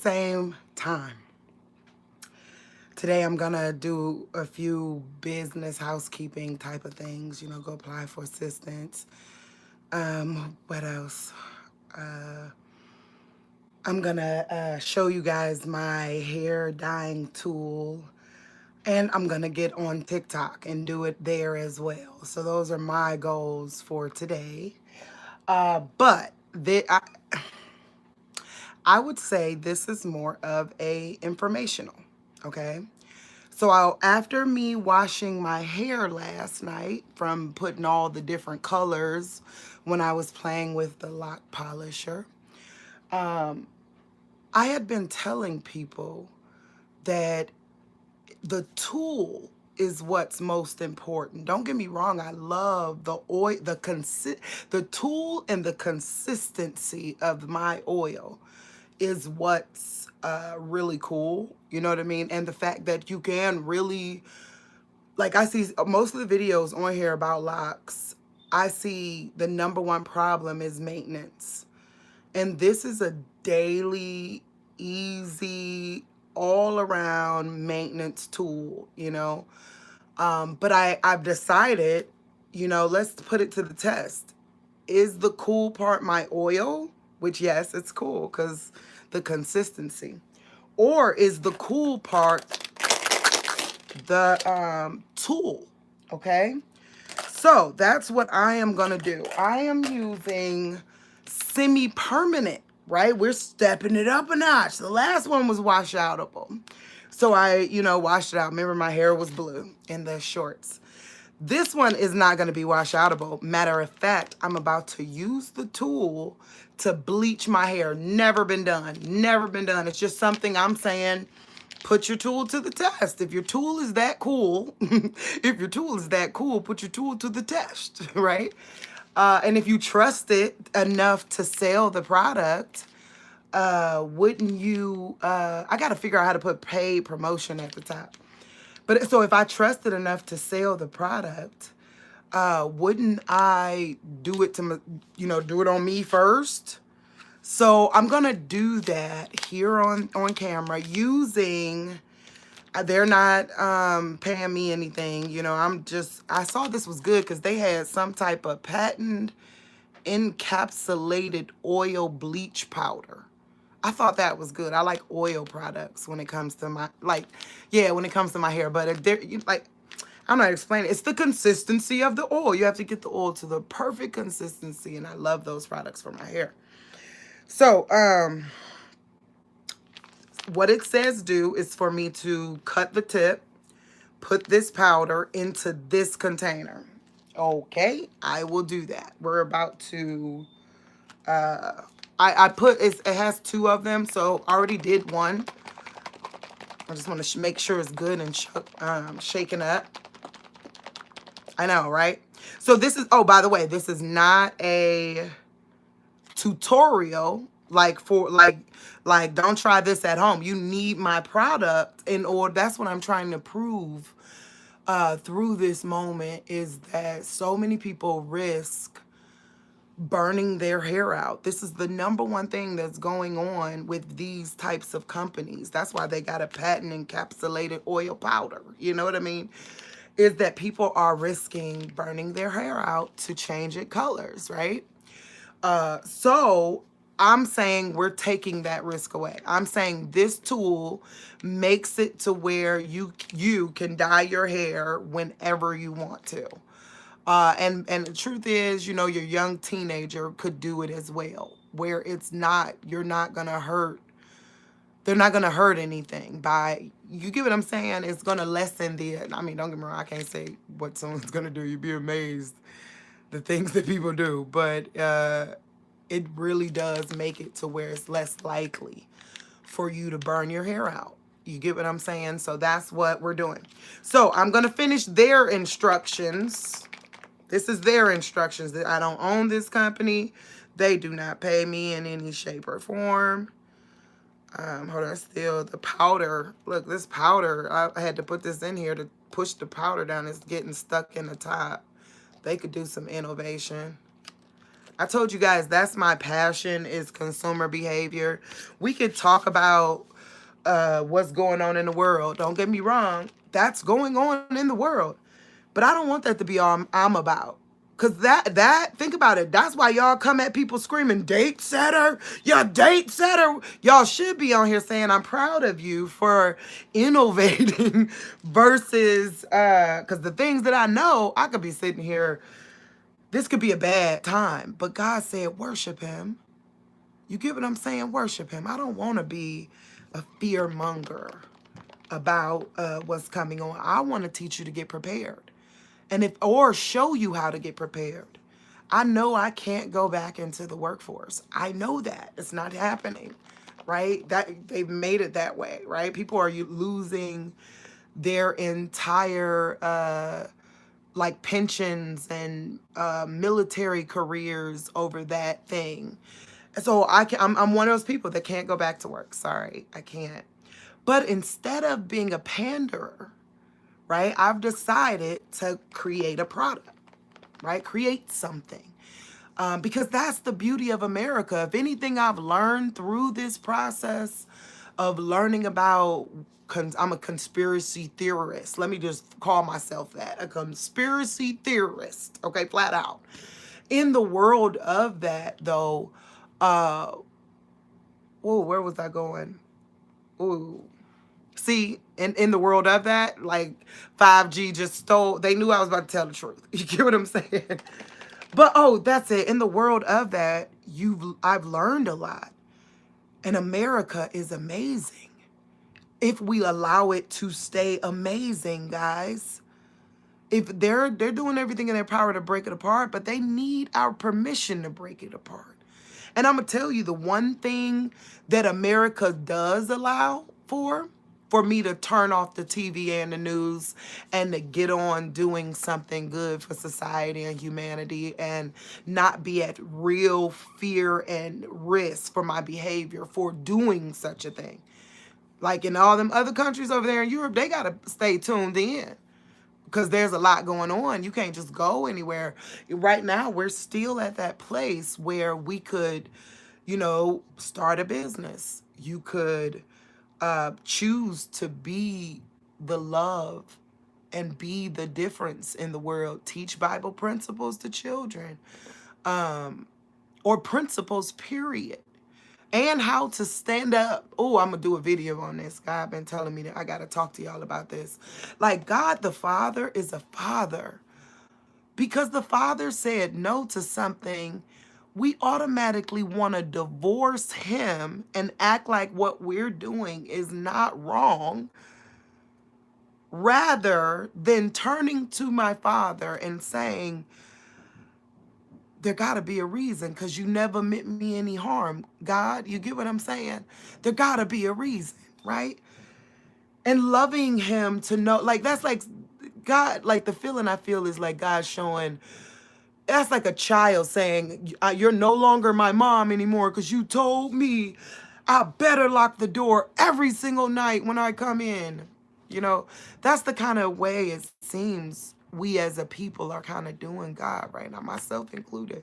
same time. Today I'm gonna do a few business housekeeping type of things, you know, go apply for assistance. What else? Uh, I'm gonna show you guys my hair dyeing tool, and I'm gonna get on TikTok and do it there as well. So those are my goals for today. I would say this is more of a informational, okay? So after me washing my hair last night from putting all the different colors when I was playing with the Loc Polisher, I had been telling people that the tool is what's most important. Don't get me wrong, I love the oil, the tool and the consistency of my oil is what's really cool. You know what I mean? And the fact that you can really, like, I see most of the videos on here about locks, I see the number one problem is maintenance. And this is a daily, easy, all around maintenance tool, you know? But I've decided, you know, let's put it to the test. Is the cool part my oil? Which, yes, it's cool because the consistency. Or is the cool part the tool? Okay? So that's what I am going to do. I am using semi-permanent, right? We're stepping it up a notch. The last one was washoutable. So I, you know, washed it out. Remember, my hair was blue in the shorts. This one is not going to be washoutable. Matter of fact, I'm about to use the tool to bleach my hair. Never been done. Never been done. It's just something I'm saying, put your tool to the test. If your tool is that cool, if your tool is that cool, put your tool to the test, right? And if you trust it enough to sell the product, wouldn't you, I got to figure out how to put paid promotion at the top. But so if I trusted enough to sell the product, wouldn't I do it to, you know, do it on me first? So I'm gonna do that here on camera using. They're not paying me anything, you know. I saw this was good because they had some type of patent encapsulated oil bleach powder. I thought that was good. I like oil products when it comes to my, like, yeah, when it comes to my hair. But if they're, like, I'm not explaining. It's the consistency of the oil. You have to get the oil to the perfect consistency. And I love those products for my hair. So, what it says do is for me to cut the tip, put this powder into this container. Okay, I will do that. We're about to, I put, it has two of them, so I already did one. I just want to make sure it's good and shaken up. I know, right? So this is, oh, by the way, this is not a tutorial like for like don't try this at home. You need my product in order. That's what I'm trying to prove through this moment, is that so many people risk burning their hair out. This is the number one thing that's going on with these types of companies. That's why they got a patent encapsulated oil powder. You know what I mean? Is that people are risking burning their hair out to change it colors, right? So I'm saying we're taking that risk away. I'm saying this tool makes it to where you can dye your hair whenever you want to. And the truth is, you know, your young teenager could do it as well, where it's not, you're not gonna hurt. They're not gonna hurt anything by, you get what I'm saying? It's gonna lessen the, I mean, don't get me wrong, I can't say what someone's gonna do. You'd be amazed the things that people do, but it really does make it to where it's less likely for you to burn your hair out. You get what I'm saying? So that's what we're doing. So I'm gonna finish their instructions. This is their instructions. I don't own this company. They do not pay me in any shape or form. Hold on, still the powder. Look, this powder, I had to put this in here to push the powder down. It's getting stuck in the top. They could do some innovation. I told you guys that's my passion is consumer behavior. We could talk about what's going on in the world. Don't get me wrong, that's going on in the world. But I don't want that to be all I'm about. Cause think about it. That's why y'all come at people screaming, date setter, you date setter. Y'all should be on here saying I'm proud of you for innovating versus cause the things that I know, I could be sitting here, this could be a bad time. But God said, worship him. You get what I'm saying? Worship him. I don't want to be a fear monger about what's coming on. I want to teach you to get prepared. And if or show you how to get prepared. I know I can't go back into the workforce. I know that. It's not happening. Right? That they've made it that way, right? People are losing their entire like pensions and military careers over that thing. So I'm one of those people that can't go back to work. Sorry, I can't. But instead of being a panderer, right, I've decided to create a product, right? Create something. Because that's the beauty of America. If anything I've learned through this process of learning about, I'm a conspiracy theorist. Let me just call myself that, a conspiracy theorist, okay, flat out. In the world of that, though, oh, where was I going? Ooh. See, in the world of that, like 5G just stole, they knew I was about to tell the truth. You get what I'm saying? But oh, that's it. In the world of that, I've learned a lot. And America is amazing. If we allow it to stay amazing, guys. If they're doing everything in their power to break it apart, but they need our permission to break it apart. And I'm gonna tell you the one thing that America does allow for me to turn off the TV and the news and to get on doing something good for society and humanity and not be at real fear and risk for my behavior for doing such a thing. Like in all them other countries over there in Europe, they gotta stay tuned in because there's a lot going on. You can't just go anywhere. Right now, we're still at that place where we could, start a business. You could choose to be the love and be the difference in the world. Teach Bible principles to children, or principles, period. And how to stand up. Oh, I'm going to do a video on this. God been telling me that I got to talk to y'all about this. Like, God the Father is a father. Because the Father said no to something, we automatically want to divorce him and act like what we're doing is not wrong, rather than turning to my Father and saying, there got to be a reason because you never meant me any harm. God, you get what I'm saying? There got to be a reason, right? And loving him to know, like, that's like God, like the feeling I feel is like God showing, that's like a child saying, you're no longer my mom anymore because you told me I better lock the door every single night when I come in. That's the kind of way it seems we as a people are kind of doing God right now, myself included.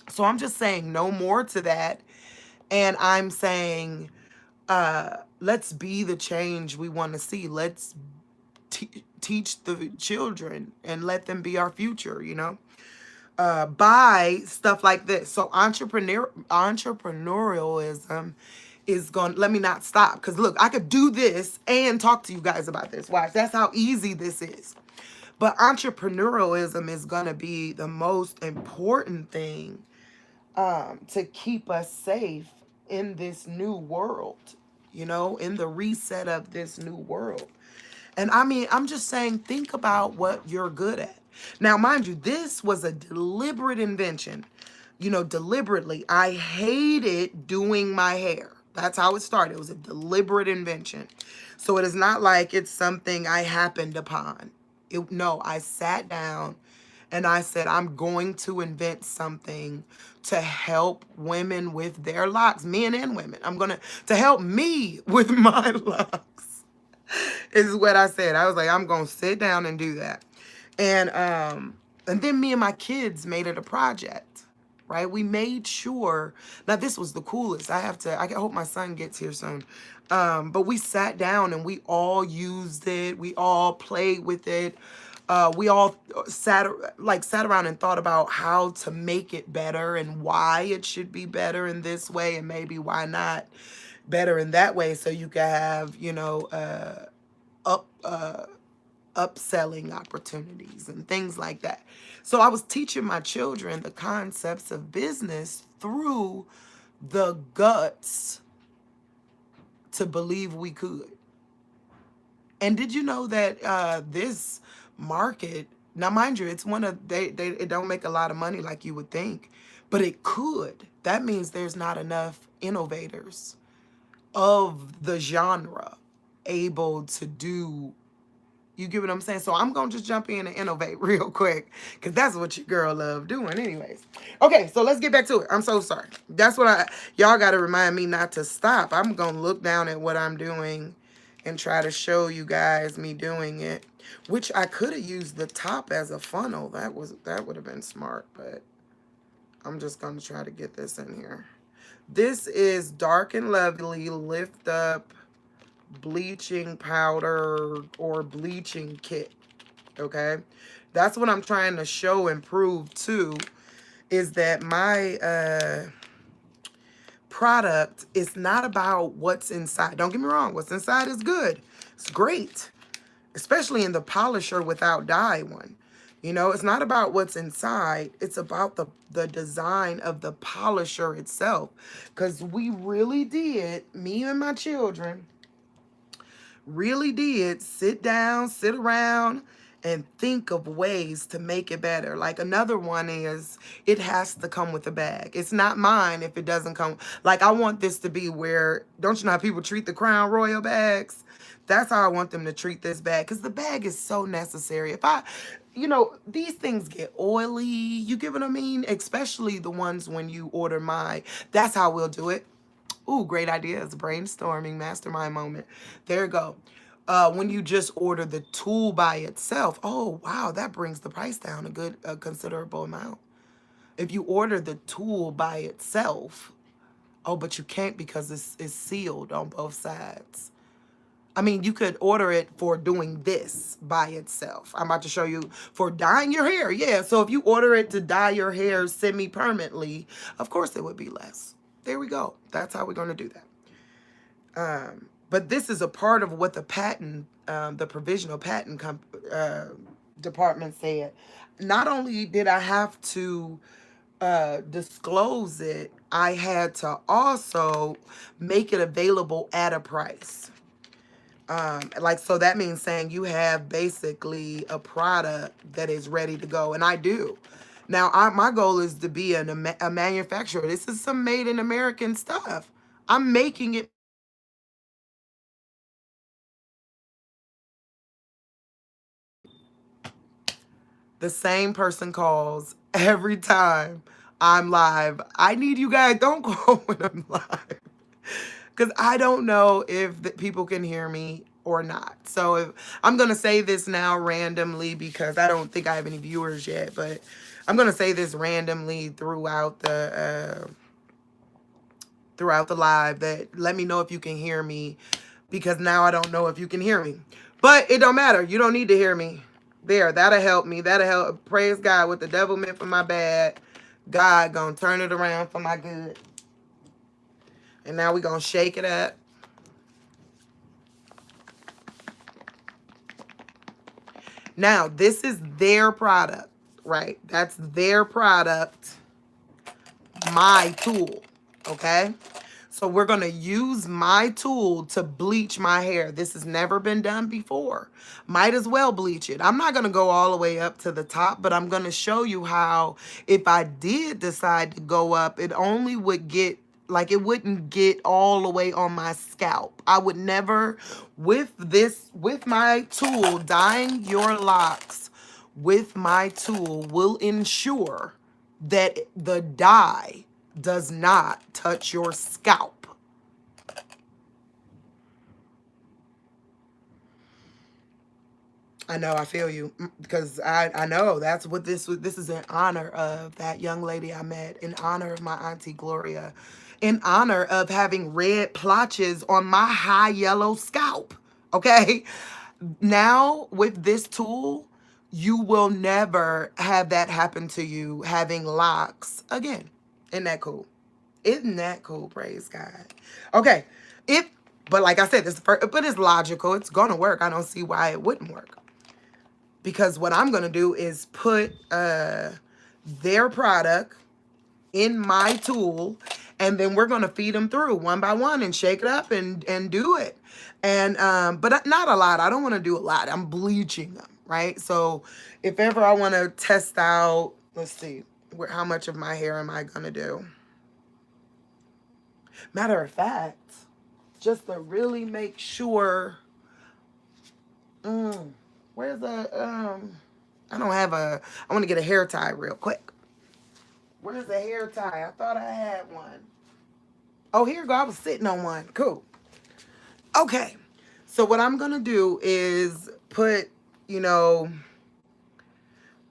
So I'm just saying no more to that. And I'm saying, let's be the change we want to see. Let's teach the children and let them be our future, by stuff like this. So entrepreneurialism is going, let me not stop. Because look, I could do this and talk to you guys about this. Watch, that's how easy this is. But entrepreneurialism is going to be the most important thing to keep us safe in this new world, in the reset of this new world. And I mean, I'm just saying, think about what you're good at. Now, mind you, this was a deliberate invention, deliberately. I hated doing my hair. That's how it started. It was a deliberate invention. So it is not like it's something I happened upon. No, I sat down and I said, I'm going to invent something to help women with their locks, men and women. To help me with my locks, is what I said. I was like, I'm going to sit down and do that. And And then me and my kids made it a project, right? We made sure. Now this was the coolest. I hope my son gets here soon. But we sat down and we all used it. We all played with it. We all sat around and thought about how to make it better and why it should be better in this way and maybe why not better in that way, so you can have, you know, up upselling opportunities and things like that. So I was teaching my children the concepts of business through the guts to believe we could. And did you know that this market, now mind you, it's one of they it don't make a lot of money like you would think, but it could. That means there's not enough innovators of the genre able to do. You get what I'm saying? So I'm going to just jump in and innovate real quick because that's what your girl love doing anyways. Okay, so let's get back to it. I'm so sorry. That's what y'all got to remind me not to stop. I'm going to look down at what I'm doing and try to show you guys me doing it, which I could have used the top as a funnel. That would have been smart, but I'm just going to try to get this in here. This is Dark and Lovely Lift Up bleaching powder or bleaching kit. Okay, that's what I'm trying to show and prove too, is that my product is not about what's inside. Don't get me wrong, what's inside is good, it's great, especially in the polisher without dye one. You know, it's not about what's inside, it's about the design of the polisher itself. Because we really did, me and my children really did sit down, sit around, and think of ways to make it better. Like another one is, it has to come with a bag. It's not mine if it doesn't come. Like I want this to be where, don't you know how people treat the Crown Royal bags? That's how I want them to treat this bag, because the bag is so necessary. If I, you know, these things get oily, you get what I mean? Especially the ones when you order mine. That's how we'll do it. Ooh, great ideas. Brainstorming, mastermind moment. There you go. When you just order the tool by itself, oh, wow, that brings the price down a considerable amount. If you order the tool by itself, oh, but you can't because it's sealed on both sides. I mean, you could order it for doing this by itself. I'm about to show you for dyeing your hair. Yeah, so if you order it to dye your hair semi-permanently, of course it would be less. There we go. That's how we're going to do that. But this is a part of what the patent, the provisional patent department said. Not only did I have to disclose it, I had to also make it available at a price. Like, so that means saying you have basically a product that is ready to go. And I do. Now, my goal is to be a manufacturer. This is some made in American stuff. I'm making it. The same person calls every time I'm live. I need you guys, don't call when I'm live. Because I don't know if people can hear me or not. So if, I'm going to say this now randomly because I don't think I have any viewers yet. But I'm going to say this randomly throughout the live, that let me know if you can hear me, because now I don't know if you can hear me. But it don't matter. You don't need to hear me. There, that'll help me. That'll help. Praise God. What the devil meant for my bad, God gonna turn it around for my good. And now we're gonna shake it up. Now, this is their product, right? That's their product, my tool, okay? So we're going to use my tool to bleach my hair. This has never been done before. Might as well bleach it. I'm not going to go all the way up to the top, but I'm going to show you how, if I did decide to go up, it only would get, like, it wouldn't get all the way on my scalp. I would never, with my tool, dyeing your locks with my tool will ensure that the dye does not touch your scalp. I know, I feel you. Because I know that's what this is in honor of that young lady I met, in honor of my Auntie Gloria, in honor of having red blotches on my high yellow scalp. Okay? Now, with this tool, you will never have that happen to you having locks again. Isn't that cool? Isn't that cool? Praise God. Okay. If, but like I said, but it's logical. It's going to work. I don't see why it wouldn't work. Because what I'm going to do is put their product in my tool, and then we're going to feed them through one by one and shake it up and do it. And but not a lot. I don't want to do a lot. I'm bleaching them, right? So if ever I want to test out, let's see, how much of my hair am I going to do? Matter of fact, just to really make sure, where's the I don't have I want to get a hair tie real quick. Where's the hair tie? I thought I had one. Oh, here you go. I was sitting on one. Cool. Okay. So what I'm going to do is put,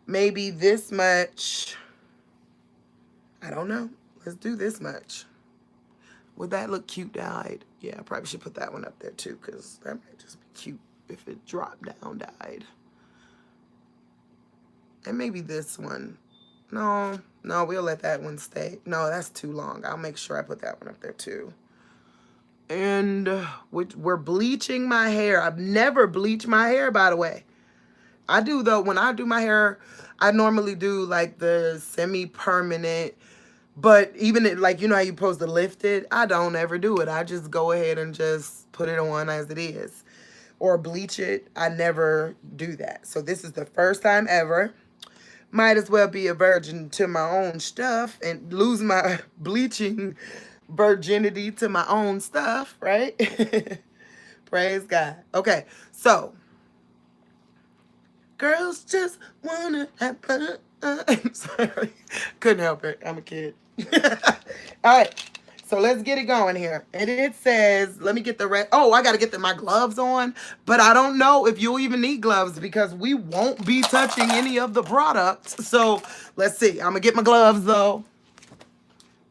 maybe this much. I don't know. Let's do this much. Would that look cute dyed? Yeah, I probably should put that one up there too, because that might just be cute if it dropped down dyed. And maybe this one. No, we'll let that one stay. No, that's too long. I'll make sure I put that one up there too. And we're bleaching my hair. I've never bleached my hair, by the way. I do, though. When I do my hair, I normally do like the semi-permanent. But even like, how you're supposed to lift it? I don't ever do it. I just go ahead and just put it on as it is. Or bleach it. I never do that. So this is the first time ever. Might as well be a virgin to my own stuff and lose my bleaching virginity to my own stuff, right? Praise God. Okay, so girls just wanna have fun. Sorry, couldn't help it. I'm a kid. All right, so let's get it going here. And it says, let me get the rest. Oh, I gotta get my gloves on, but I don't know if you'll even need gloves because we won't be touching any of the products. So let's see. I'm gonna get my gloves though.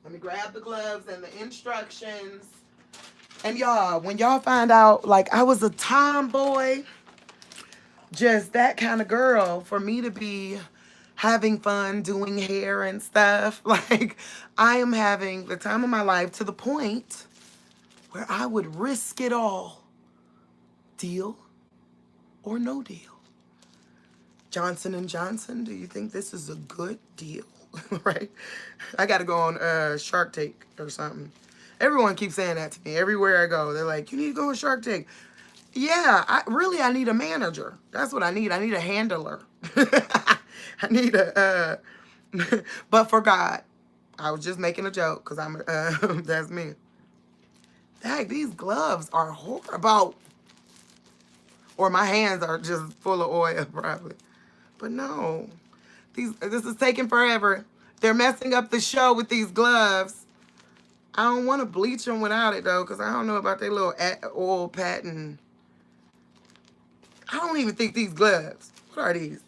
Let me grab the gloves and the instructions. And y'all, when y'all find out, like, I was a tomboy, just that kind of girl, for me to be having fun doing hair and stuff, like, I am having the time of my life to the point where I would risk it all. Deal or no deal? Johnson & Johnson, do you think this is a good deal? Right? I got to go on Shark Tank or something. Everyone keeps saying that to me. Everywhere I go, they're like, you need to go on Shark Tank. Yeah, I need a manager. That's what I need. I need a handler. I need a, but for God, I was just making a joke because that's me. Dang, these gloves are horrible. Or my hands are just full of oil, probably. But no, this is taking forever. They're messing up the show with these gloves. I don't want to bleach them without it, though, because I don't know about their little oil patent. I don't even think these gloves. What are these?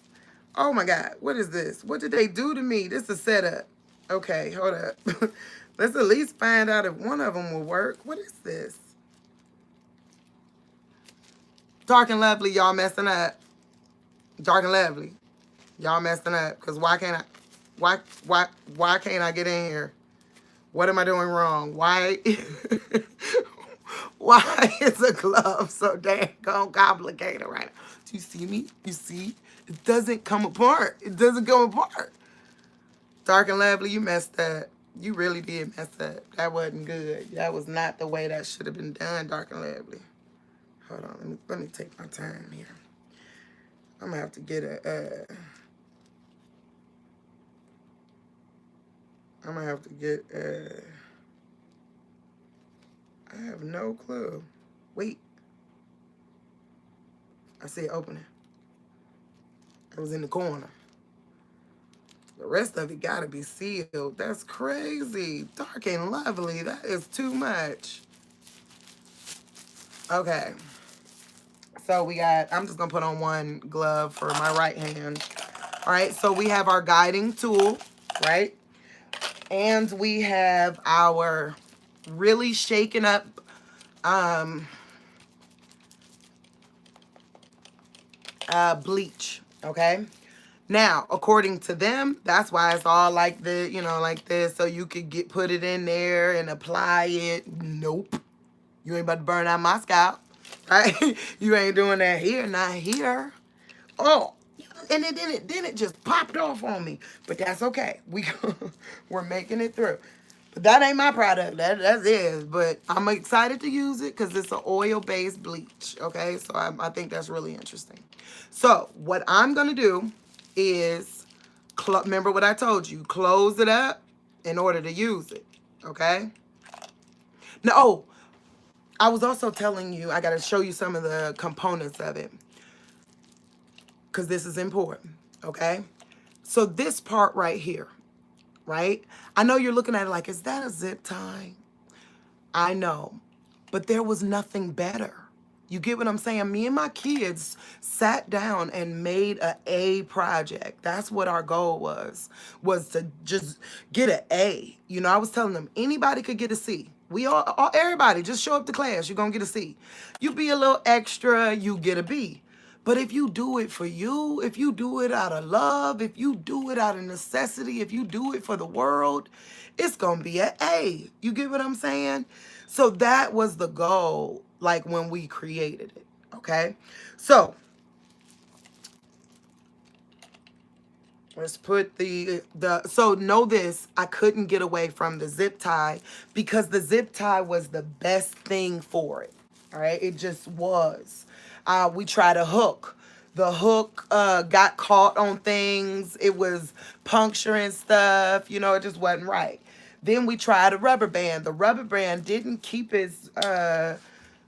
Oh, my God. What is this? What did they do to me? This is a setup. Okay, hold up. Let's at least find out if one of them will work. What is this? Dark and Lovely, y'all messing up. Dark and Lovely, y'all messing up. Because why can't I get in here? What am I doing wrong? Why is a glove so dang complicated right now? Do you see me? You see? It doesn't come apart. It doesn't come apart. Dark and Lovely, you messed up. You really did mess up. That wasn't good. That was not the way that should have been done, Dark and Lovely. Hold on. Let me take my time here. I'm going to have to get I'm going to have to get I have no clue. Wait. I see it opening. It was in the corner. The rest of it gotta be sealed. That's crazy. Dark and Lovely. That is too much. Okay. So we got, I'm just gonna put on one glove for my right hand. All right, so we have our guiding tool, right? And we have our really shaken up bleach, okay? Now, according to them, that's why it's all like the, you know, like this, so you could put it in there and apply it. Nope. You ain't about to burn out my scalp, right? You ain't doing that here, not here. Oh, and then it just popped off on me. But that's okay. We're making it through. But that ain't my product. That's theirs. But I'm excited to use it because it's an oil-based bleach. Okay, so I think that's really interesting. So what I'm gonna do is, remember what I told you, close it up in order to use it. Okay. No, oh, I was also telling you I got to show you some of the components of it because this is important. Okay. So this part right here, right? I know you're looking at it like, is that a zip tie? I know, but there was nothing better. You get what I'm saying? Me and my kids sat down and made A project. That's what our goal was to just get an A. You know, I was telling them anybody could get a C. We all everybody, just show up to class. You're going to get a C. You be a little extra, you get a B. But if you do it for you, if you do it out of love, if you do it out of necessity, if you do it for the world, it's going to be an A. You get what I'm saying? So that was the goal, like when we created it, okay? So let's put so know this, I couldn't get away from the zip tie because the zip tie was the best thing for it, all right? It just was. We tried a hook. The hook got caught on things. It was puncturing stuff. You know, it just wasn't right. Then we tried a rubber band. The rubber band didn't keep its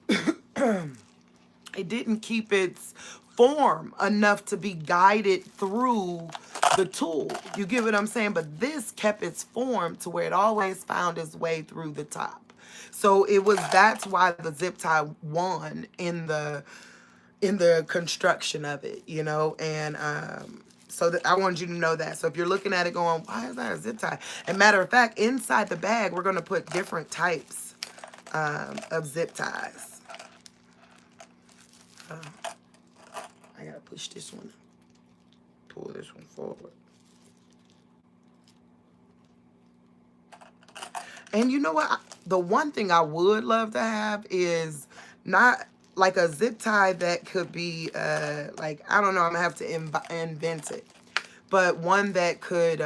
it didn't keep its form enough to be guided through the tool. You get what I'm saying? But this kept its form to where it always found its way through the top. So that's why the zip tie won in the construction of it, you know, and so that I wanted you to know that. So if you're looking at it going, why is that a zip tie? And matter of fact, inside the bag, we're going to put different types of zip ties. I got to push this one, pull this one forward. And you know what? The one thing I would love to have is not like a zip tie that could be, like, I don't know, I'm going to have to invent it. But one that could,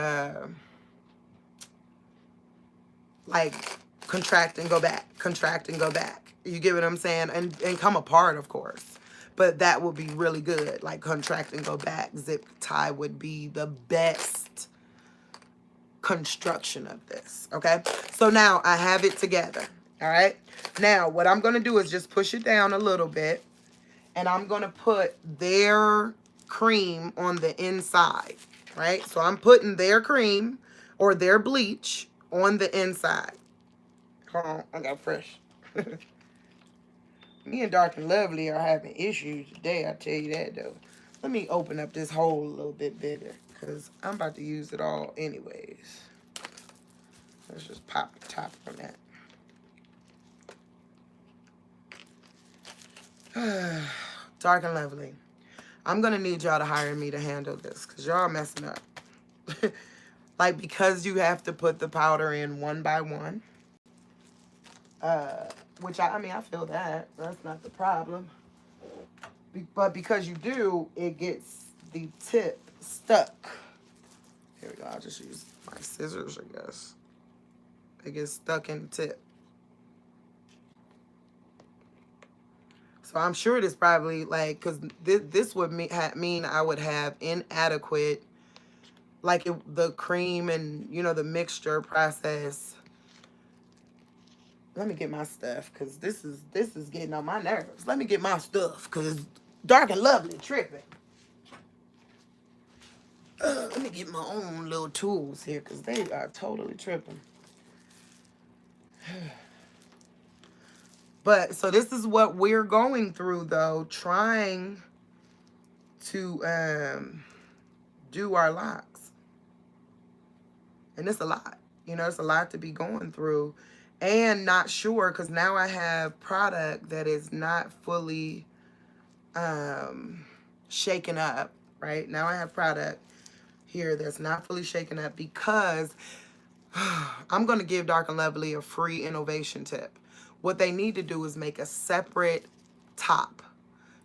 like, contract and go back, contract and go back. You get what I'm saying? And come apart, of course. But that would be really good. Like, contract and go back. Zip tie would be the best construction of this, okay? So now I have it together, all right? Now, what I'm going to do is just push it down a little bit, and I'm going to put their cream on the inside, right? So I'm putting their cream or their bleach on the inside. Hold on, I got fresh. Me and Dark and Lovely are having issues today, I tell you that, though. Let me open up this hole a little bit bigger, because I'm about to use it all anyways. Let's just pop the top on that. Dark and Lovely, I'm going to need y'all to hire me to handle this, because y'all messing up. Like, because you have to put the powder in one by one. Which, I mean, I feel that. That's not the problem. But because you do, it gets the tip stuck. Here we go. I'll just use my scissors, I guess. It gets stuck in the tip. So I'm sure it's probably like, because this would mean I would have inadequate, like the cream and, you know, the mixture process. Let me get my stuff, because this is getting on my nerves. Let me get my stuff, because Dark and Lovely tripping. Let me get my own little tools here, because they are totally tripping. But so this is what we're going through though, trying to do our locks. And it's a lot. You know, it's a lot to be going through. And not sure, because now I have product that is not fully shaken up, right? Now I have product here that's not fully shaken up because I'm going to give Dark and Lovely a free innovation tip. What they need to do is make a separate top.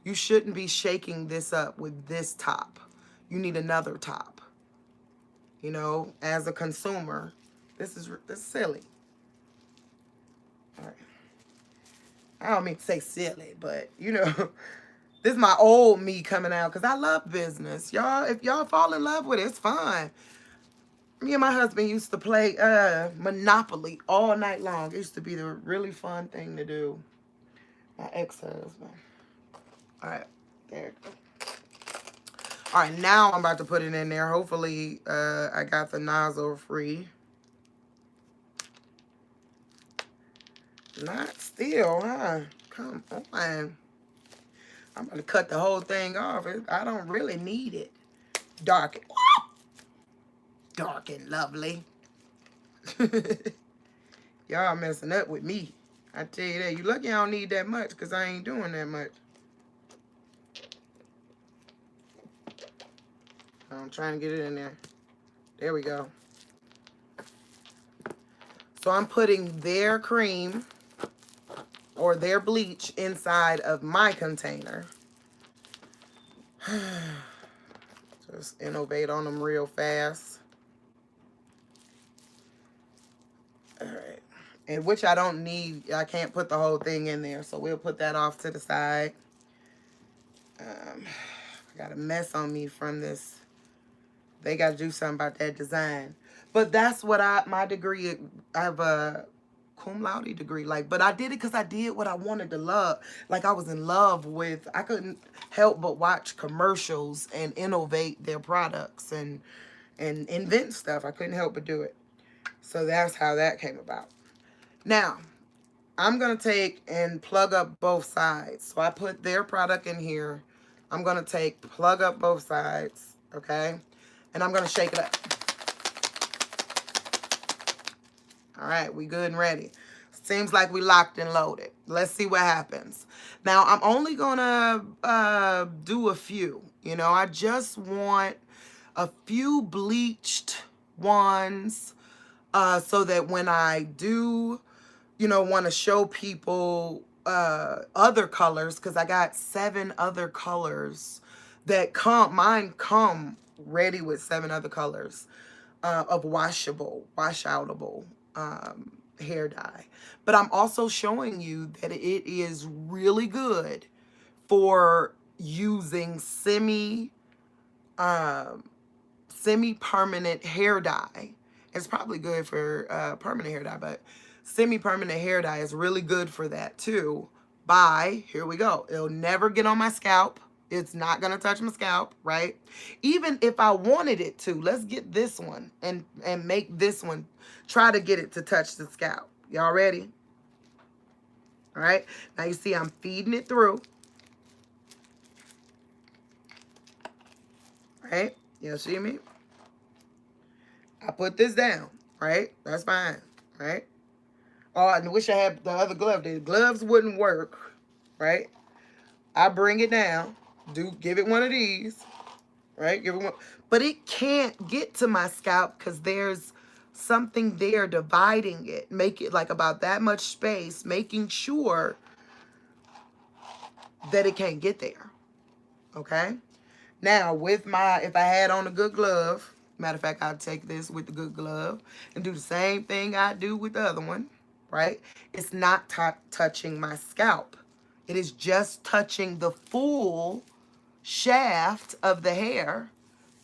You shouldn't be shaking this up with this top. You need another top. You know, as a consumer, this is silly. All right. I don't mean to say silly, but you know, this is my old me coming out because I love business. Y'all, if y'all fall in love with it, it's fine. Me and my husband used to play Monopoly all night long. It used to be the really fun thing to do. My ex-husband. All right, there it goes. All right, now I'm about to put it in there. Hopefully, I got the nozzle free. Not still, huh? Come on. I'm going to cut the whole thing off. I don't really need it. Dark and lovely. Y'all messing up with me. I tell you that. You lucky I don't need that much because I ain't doing that much. I'm trying to get it in there. There we go. So I'm putting their cream or their bleach inside of my container. Just innovate on them real fast. All right. And which I don't need. I can't put the whole thing in there. So we'll put that off to the side. I got a mess on me from this. They got to do something about that design. But that's what my degree, I have a cum laude degree. But I did it because I did what I wanted to love. Like I was in love with, I couldn't help but watch commercials and innovate their products and invent stuff. I couldn't help but do it. So that's how that came about. Now, I'm going to take and plug up both sides. So I put their product in here. I'm going to plug up both sides, okay? And I'm going to shake it up. All right, we good and ready. Seems like we locked and loaded. Let's see what happens. Now, I'm only going to do a few. You know, I just want a few bleached ones so that when I do, you know, want to show people other colors, because I got 7 other colors that mine come ready with 7 other colors of wash-outable hair dye. But I'm also showing you that it is really good for using semi-permanent hair dye. It's probably good for permanent hair dye, but semi-permanent hair dye is really good for that too. Here we go. It'll never get on my scalp. It's not going to touch my scalp, right? Even if I wanted it to, let's get this one and make this one, try to get it to touch the scalp. Y'all ready? All right. Now you see I'm feeding it through. Right? You see me? I put this down, right? That's fine, right? Oh, I wish I had the other glove. The gloves wouldn't work, right? I bring it down, give it one of these, right? Give it one, but it can't get to my scalp because there's something there dividing it. Make it like about that much space, making sure that it can't get there, okay? Now, if I had on a good glove, matter of fact, I'd take this with the good glove and do the same thing I do with the other one, right? It's not touching my scalp. It is just touching the full shaft of the hair,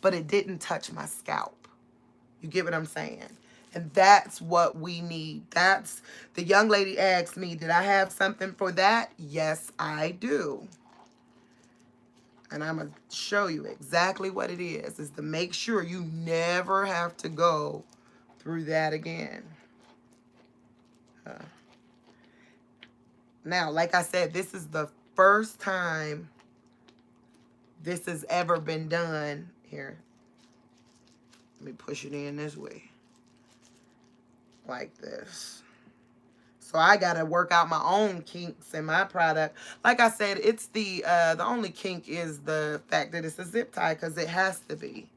but it didn't touch my scalp. You get what I'm saying? And that's what we need. The young lady asked me, did I have something for that? Yes, I do. And I'm going to show you exactly what it is to make sure you never have to go through that again. Now, like I said, this is the first time this has ever been done. Here, let me push it in this way. Like this. So I gotta work out my own kinks in my product. Like I said, it's the only kink is the fact that it's a zip tie, because it has to be.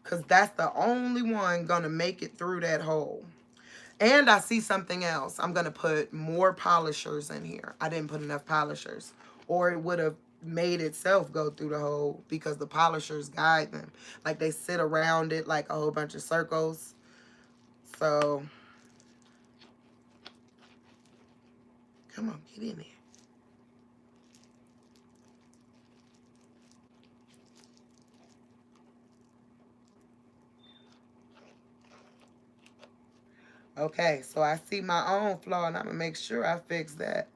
Because that's the only one gonna make it through that hole. And I see something else. I'm gonna put more polishers in here. I didn't put enough polishers, or it would have made itself go through the hole, because the polishers guide them. Like they sit around it like a whole bunch of circles. So come on, get in there. Okay, so I see my own flaw, and I'm going to make sure I fix that.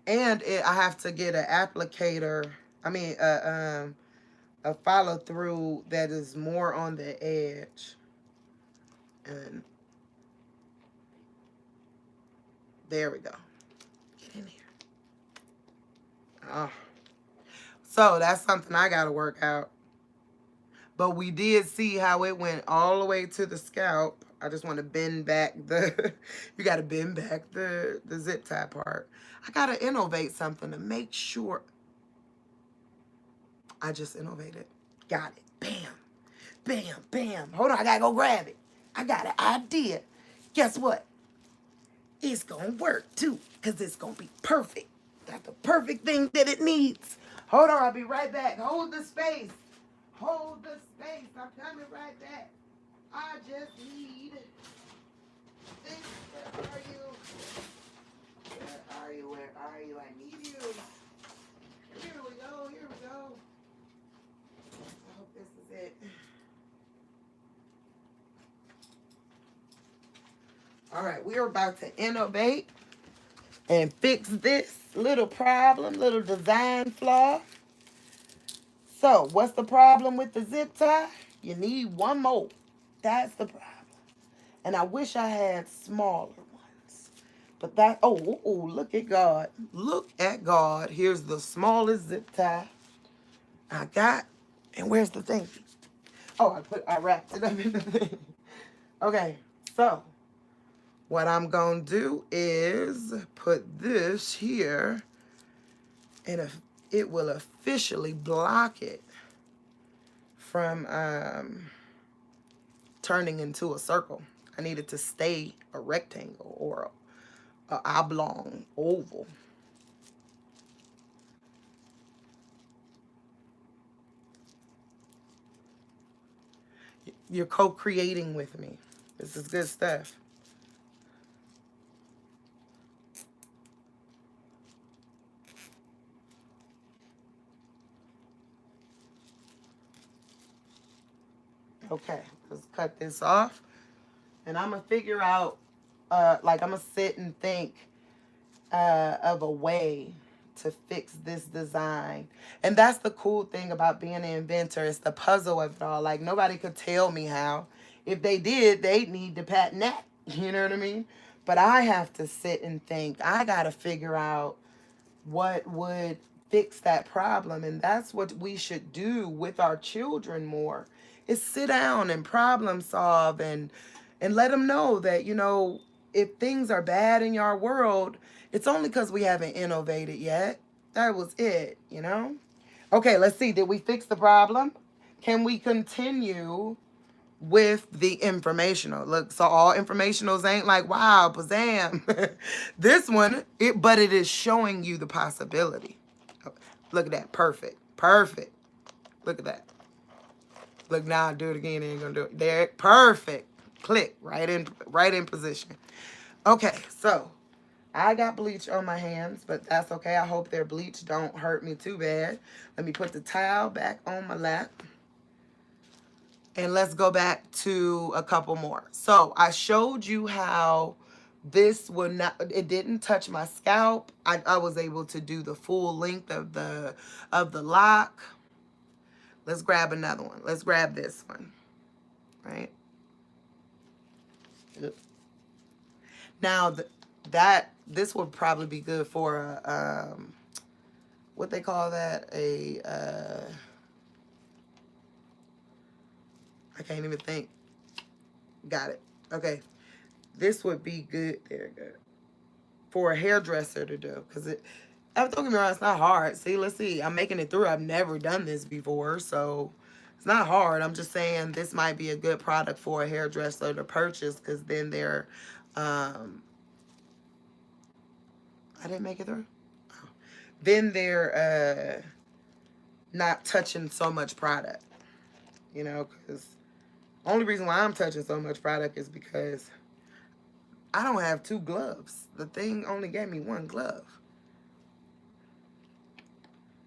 And I have to get an applicator, a follow through that is more on the edge. And there we go. Get in here. Oh. So that's something I got to work out. But we did see how it went all the way to the scalp. I just want to bend back the, you got to bend back the zip tie part. I got to innovate something to make sure. I just innovated. Got it. Bam. Bam. Bam. Hold on. I got to go grab it. I got an idea. Guess what? It's going to work too, because it's going to be perfect. Got the perfect thing that it needs. Hold on. I'll be right back. Hold the space. Hold the space. I'm coming right back. I just need this. Where are you? Where are you? Where are you? I need you. Here we go. Here we go. I hope this is it. All right. We are about to innovate and fix this little problem, little design flaw. So, what's the problem with the zip tie? You need one more. That's the problem. And I wish I had smaller ones. But that, oh, look at God. Look at God. Here's the smallest zip tie I got. And where's the thing? Oh, I wrapped it up in the thing. Okay, so what I'm going to do is put this here, and it will officially block it from turning into a circle. I need it to stay a rectangle or a oblong oval. You're co-creating with me. This is good stuff. Okay, let's cut this off. And I'm going to figure out, I'm going to sit and think of a way to fix this design. And that's the cool thing about being an inventor. It's the puzzle of it all. Like, nobody could tell me how. If they did, they'd need to patent that. You know what I mean? But I have to sit and think. I got to figure out what would fix that problem. And that's what we should do with our children more, is sit down and problem solve and let them know that, you know, if things are bad in your world, it's only because we haven't innovated yet. That was it, you know? Okay, let's see. Did we fix the problem? Can we continue with the informational? Look, so all informationals ain't like, wow, bazam. This one, but it is showing you the possibility. Look at that. Perfect. Perfect. Look at that. Look, now I do it again. Ain't gonna do it. There. Perfect. Click. Right in position. Okay, so I got bleach on my hands, but that's okay. I hope their bleach don't hurt me too bad. Let me put the towel back on my lap. And let's go back to a couple more. So I showed you how this would not, it didn't touch my scalp. I was able to do the full length of the lock. Let's grab another one. Let's grab this one, right? Now that this would probably be good for what they call that, I can't even think. Got it. Okay. This would be good. There, good. For a hairdresser to do. Because don't get me wrong, it's not hard. See, let's see. I'm making it through. I've never done this before. So it's not hard. I'm just saying this might be a good product for a hairdresser to purchase. Because then they're, I didn't make it through. Then they're not touching so much product. You know, because only reason why I'm touching so much product is because I don't have 2 gloves. The thing only gave me 1 glove.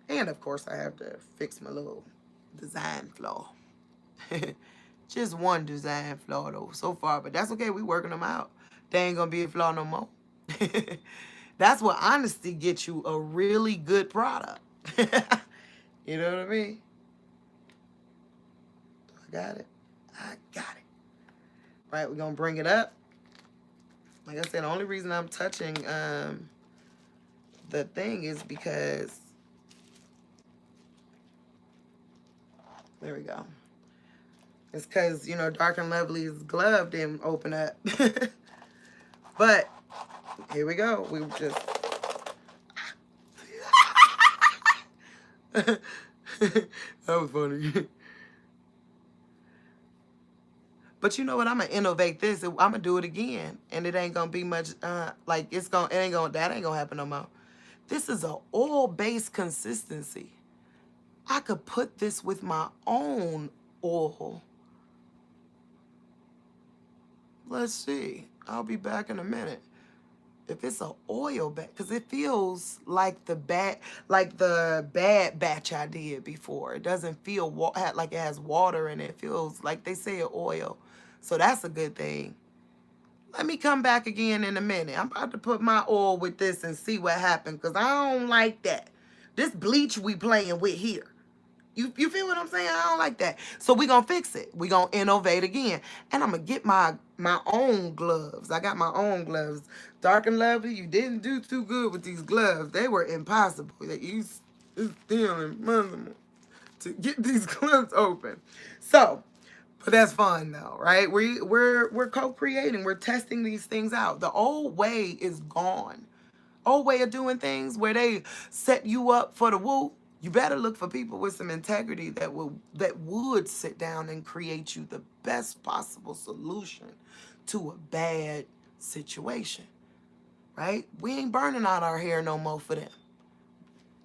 And of course, I have to fix my little design flaw. Just 1 design flaw though so far, but that's okay. We working them out. They ain't gonna be a flaw no more. That's what honesty gets you, a really good product. You know what I mean? I got it. I got it. Right, we're gonna bring it up. Like I said, the only reason I'm touching the thing is because, there we go. It's because, you know, Dark and Lovely's glove didn't open up. But here we go. We just that was funny. But you know what? I'm gonna innovate this. I'm gonna do it again, and it ain't gonna be much. Like it ain't gonna. That ain't gonna happen no more. This is a oil-based consistency. I could put this with my own oil. Let's see. I'll be back in a minute. If it's an oil batch, because it feels like the bad batch I did before. It doesn't feel like it has water in it. It feels like they say oil. So that's a good thing. Let me come back again in a minute. I'm about to put my oil with this and see what happens, because I don't like that. This bleach we playing with here. You feel what I'm saying? I don't like that. So we gonna fix it. We gonna innovate again. And I'm gonna get my own gloves. I got my own gloves. Dark and Lovely, you didn't do too good with these gloves. They were impossible. It's still impossible to get these gloves open. So, but that's fun though, right? We're co-creating. We're testing these things out. The old way is gone. Old way of doing things where they set you up for the woo. You better look for people with some integrity that would sit down and create you the best possible solution to a bad situation, right? We ain't burning out our hair no more for them.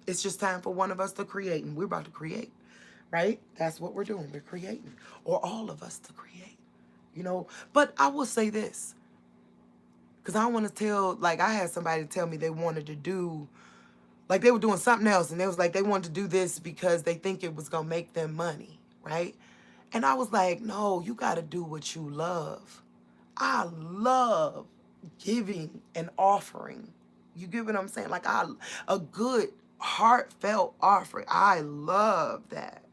It's just time for one of us to create, and we're about to create, right? That's what we're doing. We're creating, or all of us to create, you know. But I will say this, because I don't want to tell, like I had somebody tell me they wanted to do, like they were doing something else, and they was like they wanted to do this because they think it was going to make them money, right? And I was like, no, you got to do what you love. I love giving and offering. You get what I'm saying? Like a good heartfelt offering. I love that.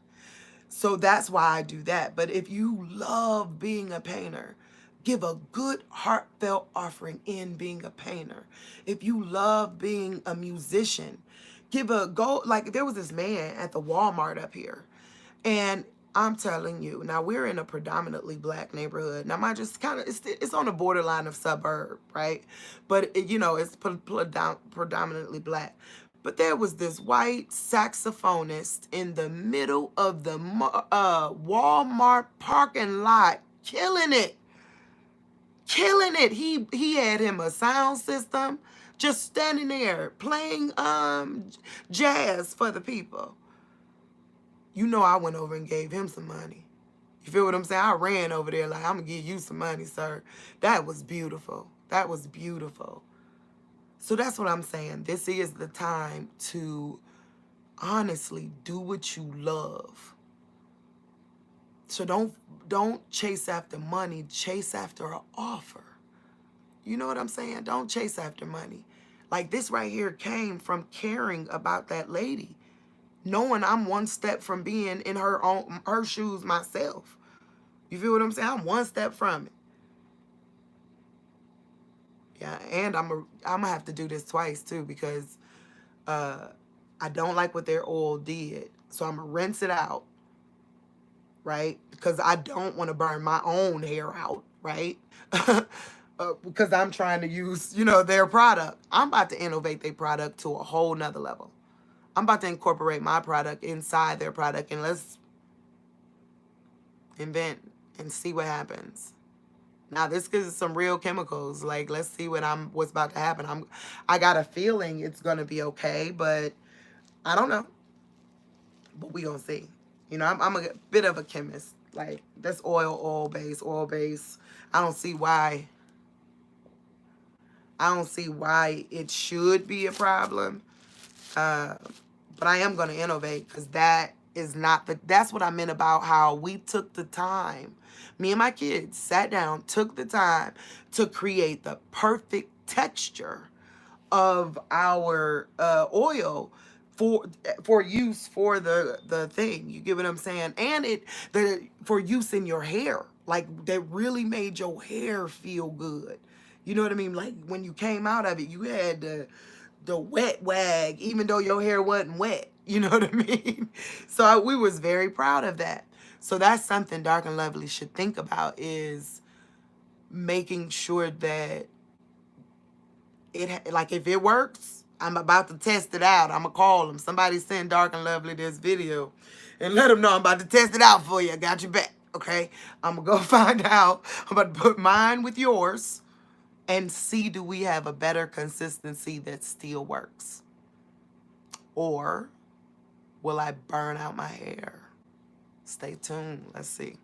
So that's why I do that. But if you love being a painter, give a good heartfelt offering in being a painter. If you love being a musician, like there was this man at the Walmart up here. And I'm telling you, now we're in a predominantly black neighborhood. Now, mind just kind of, it's on the borderline of suburb, right? But, it's predominantly black. But there was this white saxophonist in the middle of the Walmart parking lot, killing it. Killing it. He had him a sound system, just standing there playing jazz for the people. You know I went over and gave him some money. You feel what I'm saying? I ran over there like, I'm going to give you some money, sir. That was beautiful. That was beautiful. So that's what I'm saying. This is the time to honestly do what you love. So don't chase after money. Chase after an offer. You know what I'm saying? Don't chase after money. Like this right here came from caring about that lady. Knowing I'm one step from being in her shoes myself. You feel what I'm saying? I'm one step from it. Yeah, and I'm gonna have to do this twice too because I don't like what their oil did. So I'm gonna rinse it out, right? Because I don't want to burn my own hair out, right? Because I'm trying to use, their product. I'm about to innovate their product to a whole nother level. I'm about to incorporate my product inside their product, and let's invent and see what happens. Now this is some real chemicals. Like, let's see what's about to happen. I got a feeling it's gonna be okay, but I don't know. But we gonna see. I'm a bit of a chemist. Like, that's oil base. I don't see why. I don't see why it should be a problem. Uh, but I am gonna innovate because that is not that's what I meant about how we took the time. Me and my kids sat down, took the time to create the perfect texture of our oil for use for the thing. You get what I'm saying? And for use in your hair. Like, that really made your hair feel good. You know what I mean? Like, when you came out of it, you had the wet wag, even though your hair wasn't wet. You know what I mean? So we was very proud of that. So that's something Dark and Lovely should think about, is making sure that like, if it works, I'm about to test it out. I'm gonna call them. Somebody send Dark and Lovely this video and let them know I'm about to test it out for you. I got your back, okay? I'm gonna go find out. I'm about to put mine with yours and see, do we have a better consistency that still works, or will I burn out my hair? Stay tuned. Let's see.